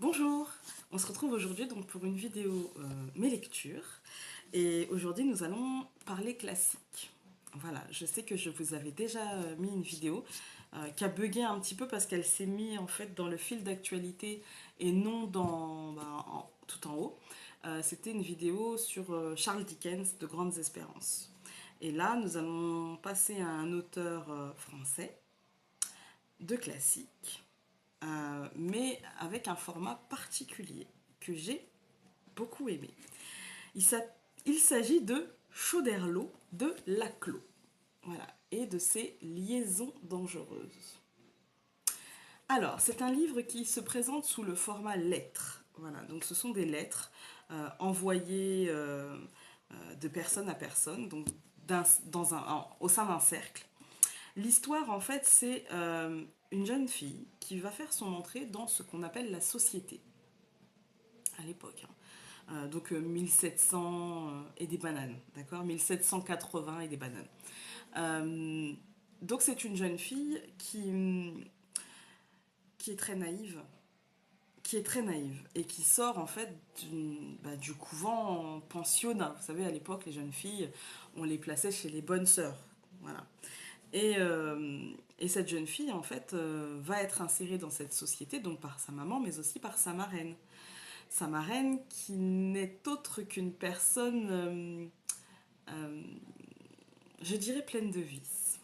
Bonjour, on se retrouve aujourd'hui donc pour une vidéo mes lectures et aujourd'hui nous allons parler classique. Voilà, je sais que je vous avais déjà mis une vidéo qui a bugué un petit peu parce qu'elle s'est mise en fait dans le fil d'actualité et non tout en haut. C'était une vidéo sur Charles Dickens de Grandes Espérances. Et là, nous allons passer à un auteur français de classique mais avec un format particulier que j'ai beaucoup aimé. Il s'agit de Choderlos de Laclos, voilà, et de ses liaisons dangereuses. Alors, c'est un livre qui se présente sous le format lettres. Voilà, donc ce sont des lettres envoyées de personne à personne, donc au sein d'un cercle. L'histoire, en fait, c'est une jeune fille qui va faire son entrée dans ce qu'on appelle la société à l'époque. Donc 1700 et des bananes, d'accord, 1780 et des bananes. Euh, donc c'est une jeune fille qui est très naïve, et qui sort en fait du couvent en pensionnat. Vous savez, à l'époque, les jeunes filles, on les plaçait chez les bonnes sœurs. Voilà. Et cette jeune fille, en fait, va être insérée dans cette société, donc par sa maman, mais aussi par sa marraine. Sa marraine qui n'est autre qu'une personne, euh, je dirais, pleine de vices.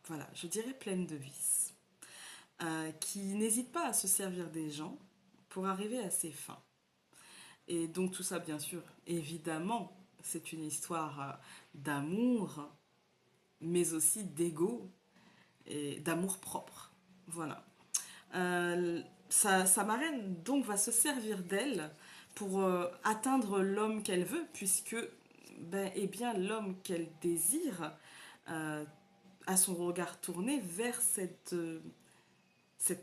Voilà, je dirais pleine de vices. Qui n'hésite pas à se servir des gens pour arriver à ses fins. Et donc tout ça, bien sûr, évidemment, c'est une histoire d'amour, mais aussi d'ego et d'amour propre. Voilà. Sa marraine donc va se servir d'elle pour atteindre l'homme qu'elle veut, puisque eh bien, l'homme qu'elle désire euh, a son regard tourné vers cette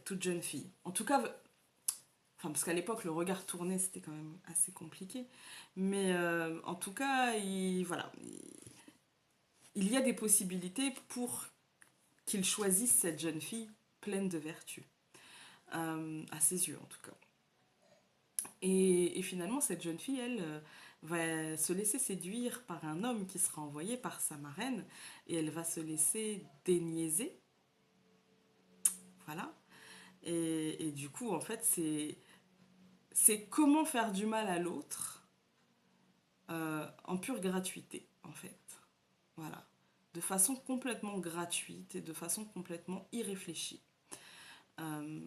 toute jeune fille. En tout cas, enfin, parce qu'à l'époque, le regard tourné, c'était quand même assez compliqué. Mais en tout cas, voilà, il y a des possibilités pour qu'il choisisse cette jeune fille pleine de vertus. À ses yeux en tout cas. Et finalement, cette jeune fille, elle, va se laisser séduire par un homme qui sera envoyé par sa marraine et elle va se laisser déniaiser. Voilà. Et du coup, en fait, c'est comment faire du mal à l'autre en pure gratuité, en fait. Voilà. De façon complètement gratuite et de façon complètement irréfléchie. Euh,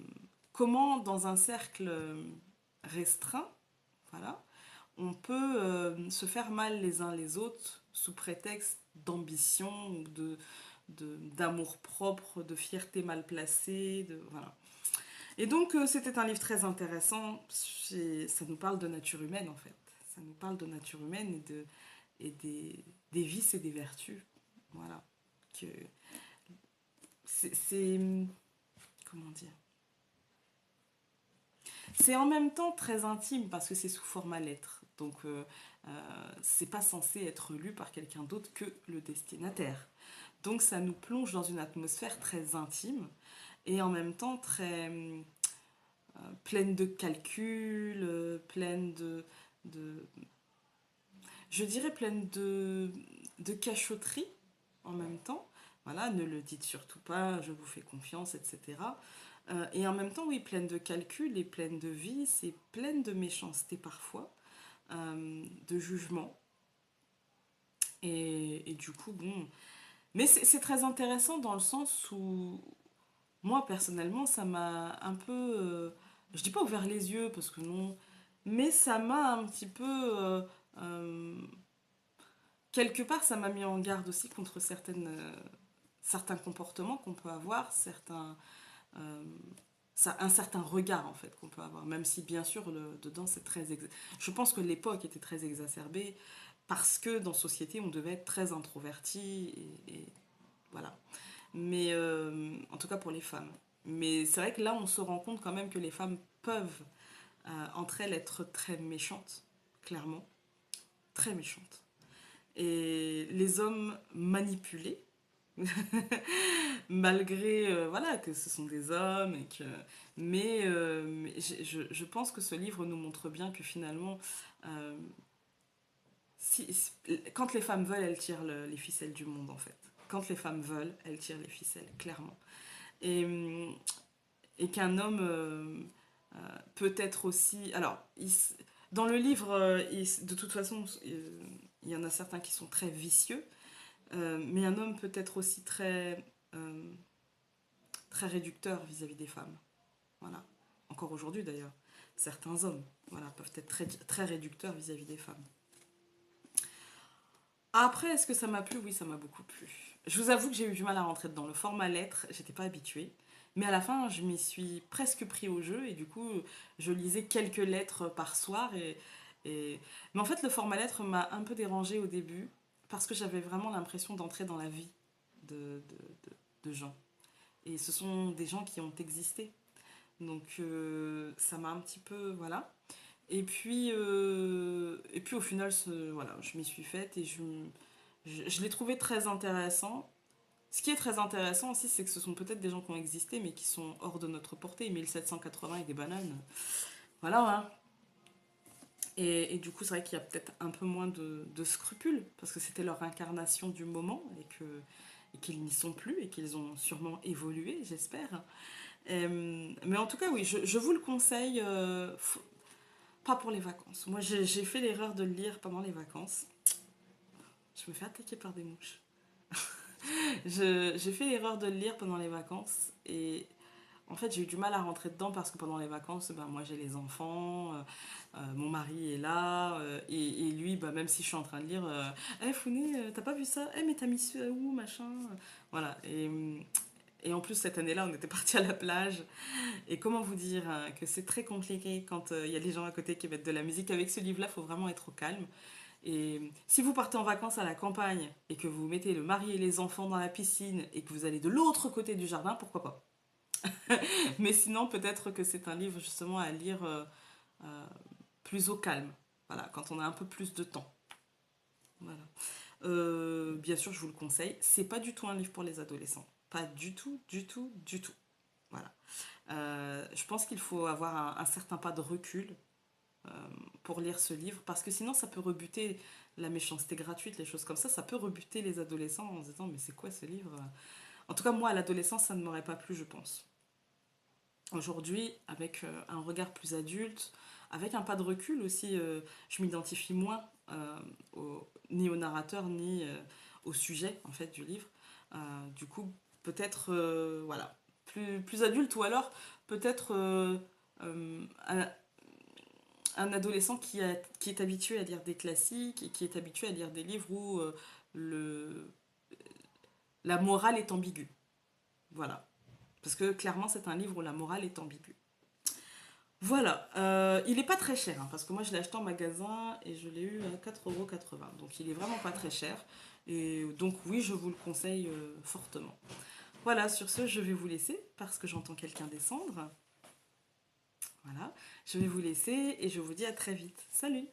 Comment, dans un cercle restreint, voilà, on peut se faire mal les uns les autres sous prétexte d'ambition, d'amour propre, de fierté mal placée, voilà. Et donc c'était un livre très intéressant, ça nous parle de nature humaine en fait. Ça nous parle de nature humaine et des vices et des vertus. Voilà. Que c'est comment dire, c'est en même temps très intime parce que c'est sous format lettre. Donc, c'est pas censé être lu par quelqu'un d'autre que le destinataire. Donc, ça nous plonge dans une atmosphère très intime et en même temps très pleine de calculs, pleine de, je dirais pleine de cachotterie en même temps. Voilà, ne le dites surtout pas, je vous fais confiance, etc. Et en même temps, oui, pleine de calculs et pleine de vices et pleine de méchanceté parfois, de jugement. Et du coup, bon. Mais c'est très intéressant dans le sens où, moi, personnellement, ça m'a un peu. Je dis pas ouvert les yeux, parce que non. Mais ça m'a un petit peu. Euh, Quelque part, ça m'a mis en garde aussi contre certains comportements qu'on peut avoir, euh, un certain regard en fait qu'on peut avoir, même si bien sûr dedans c'est je pense que l'époque était très exacerbée parce que dans société on devait être très introverti et voilà. Mais en tout cas pour les femmes. Mais c'est vrai que là on se rend compte quand même que les femmes peuvent entre elles être très méchantes, clairement, très méchantes. Et les hommes manipulés, Malgré voilà, que ce sont des hommes et que... Mais je pense que ce livre nous montre bien que finalement, euh, quand les femmes veulent, elles tirent les ficelles du monde en fait. Quand les femmes veulent, elles tirent les ficelles, clairement. Et, et qu'un homme peut être aussi... Alors, dans le livre, de toute façon, il y en a certains qui sont très vicieux, mais un homme peut être aussi euh, très réducteur vis-à-vis des femmes. Voilà. Encore aujourd'hui d'ailleurs. Certains hommes voilà, peuvent être très réducteurs vis-à-vis des femmes. Après, est-ce que ça m'a plu? Oui, ça m'a beaucoup plu. Je vous avoue que j'ai eu du mal à rentrer dedans. Le format lettre, j'étais pas habituée. Mais à la fin, je m'y suis presque pris au jeu et du coup, je lisais quelques lettres par soir. Et... Mais en fait, le format lettre m'a un peu dérangée au début parce que j'avais vraiment l'impression d'entrer dans la vie de, de gens. Et ce sont des gens qui ont existé. Donc ça m'a un petit peu... Voilà. Et puis au final, voilà, je m'y suis faite et je l'ai trouvé très intéressant. Ce qui est très intéressant aussi, c'est que ce sont peut-être des gens qui ont existé, mais qui sont hors de notre portée. 1780 et des bananes. Voilà, hein. Et du coup, c'est vrai qu'il y a peut-être un peu moins de scrupules, parce que c'était leur incarnation du moment, et qu'ils n'y sont plus, et qu'ils ont sûrement évolué, j'espère. Mais en tout cas, oui, je vous le conseille, pas pour les vacances. Moi, j'ai fait l'erreur de le lire pendant les vacances. Je me fais attaquer par des mouches. J'ai fait l'erreur de le lire pendant les vacances et en fait j'ai eu du mal à rentrer dedans parce que pendant les vacances, ben, moi j'ai les enfants, mon mari est là et lui, bah, même si je suis en train de lire, hey, Founé, t'as pas vu ça? Eh mais t'as mis ça où machin? Voilà. Et en plus cette année-là on était parti à la plage et comment vous dire que c'est très compliqué quand il y a les gens à côté qui mettent de la musique. Avec ce livre-là, il faut vraiment être au calme. Et si vous partez en vacances à la campagne et que vous mettez le mari et les enfants dans la piscine et que vous allez de l'autre côté du jardin, pourquoi pas? Mais sinon, peut-être que c'est un livre justement à lire euh, plus au calme. Voilà, quand on a un peu plus de temps. Voilà. Bien sûr, je vous le conseille. C'est pas du tout un livre pour les adolescents. Pas du tout, du tout, du tout. Voilà. Je pense qu'il faut avoir un certain pas de recul euh, pour lire ce livre, parce que sinon ça peut rebuter la méchanceté gratuite, les choses comme ça peut rebuter les adolescents en se disant mais c'est quoi ce livre? En tout cas moi à l'adolescence ça ne m'aurait pas plu je pense. Aujourd'hui avec un regard plus adulte, avec un pas de recul aussi, je m'identifie moins ni au narrateur ni au sujet en fait du livre. Du coup peut-être voilà plus adulte ou alors peut-être un adolescent qui est habitué à lire des classiques et qui est habitué à lire des livres où le, la morale est ambiguë. Voilà. Parce que clairement, c'est un livre où la morale est ambiguë. Voilà. Il n'est pas très cher, hein, parce que moi, je l'ai acheté en magasin et je l'ai eu à 4,80 €. Donc, il est vraiment pas très cher. Et donc, oui, je vous le conseille fortement. Voilà, sur ce, je vais vous laisser parce que j'entends quelqu'un descendre. Voilà. Je vais vous laisser et je vous dis à très vite. Salut!